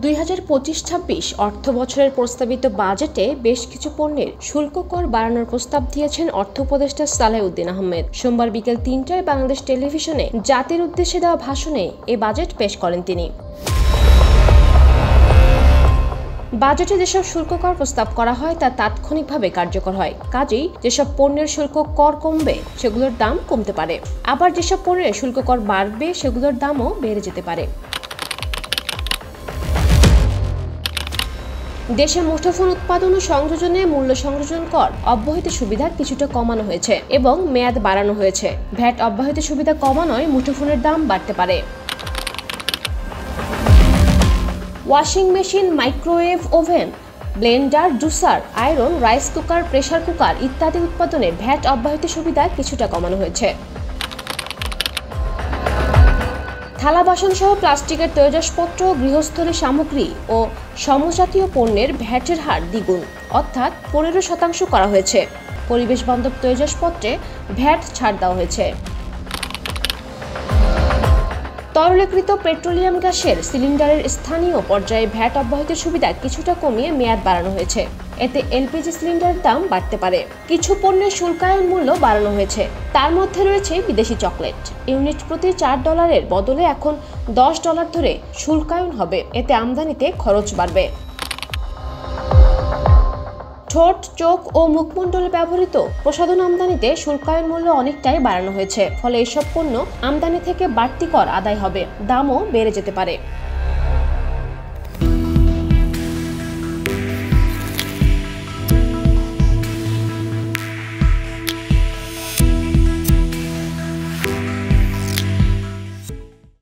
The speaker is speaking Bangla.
2025-26 অর্থ বছরের প্রস্তাবিত বাজেটে বেশ কিছু পণ্যের শুল্ক কর বাড়ানোর প্রস্তাব দিয়েছেন অর্থ উপদেষ্টা সালেউদ্দিন আহমেদ। সোমবার বিকেল 3টায় বাংলাদেশ টেলিভিশনে জাতির উদ্দেশ্যে দেওয়া ভাষণে এ বাজেট পেশ করেন তিনি। বাজেটে যেসব শুল্ক কর প্রস্তাব করা হয় তা তাৎক্ষণিকভাবে কার্যকর হয়। কাজেই যেসব পণ্যের শুল্ক কর কমবে সেগুলোর দাম কমতে পারে, আবার যেসব পণ্যের শুল্ক কর বাড়বে সেগুলোর দামও বেড়ে যেতে পারে। দেশে মুঠোফোন উৎপাদন ও সংযোজনে মূল্য সংযোজন কর অব্যাহতি সুবিধা কিছুটা কমানো হয়েছে এবং মেয়াদ বাড়ানো হয়েছে। ভ্যাট অব্যাহতি সুবিধা কমানোয় মুঠোফোনের দাম বাড়তে পারে। Washing machine, microwave oven, Blender, juicer, iron, rice cooker, pressure cooker ইত্যাদি উৎপাদনে ভ্যাট অব্যাহতি সুবিধা কিছুটা কমানো হয়েছে। থালা বাসন সহ প্লাস্টিকের তৈজসপত্র, গৃহস্থলী সামগ্রী ও সমজাতীয় পণ্যের ভ্যাটের হার দ্বিগুণ অর্থাৎ 15% করা হয়েছে। পরিবেশ বান্ধব তৈজসপত্রে ভ্যাট ছাড় দেওয়া হয়েছে। তরলীকৃত পেট্রোলিয়াম গ্যাসের সিলিন্ডারের স্থানীয় পর্যায়ে ভ্যাট অব্যাহতির সুবিধা কিছুটা কমিয়ে মেয়াদ বাড়ানো হয়েছে। এতে এলপিজি সিলিন্ডারের দাম বাড়তে পারে। কিছু পণ্যের শুল্কায়ন মূল্য বাড়ানো হয়েছে, তার মধ্যে রয়েছে বিদেশি চকলেট। ইউনিট প্রতি $4 বদলে এখন $10 ধরে শুল্কায়ন হবে। এতে আমদানিতে খরচ বাড়বে। ঠোঁট, চোখ ও মুখমণ্ডলে ব্যবহৃত প্রসাধন আমদানিতে শুল্কায়ন মূল্য অনেকটাই বাড়ানো হয়েছে। ফলে এসব পণ্য আমদানি থেকে বাড়তি কর আদায় হবে, দামও বেড়ে যেতে পারে।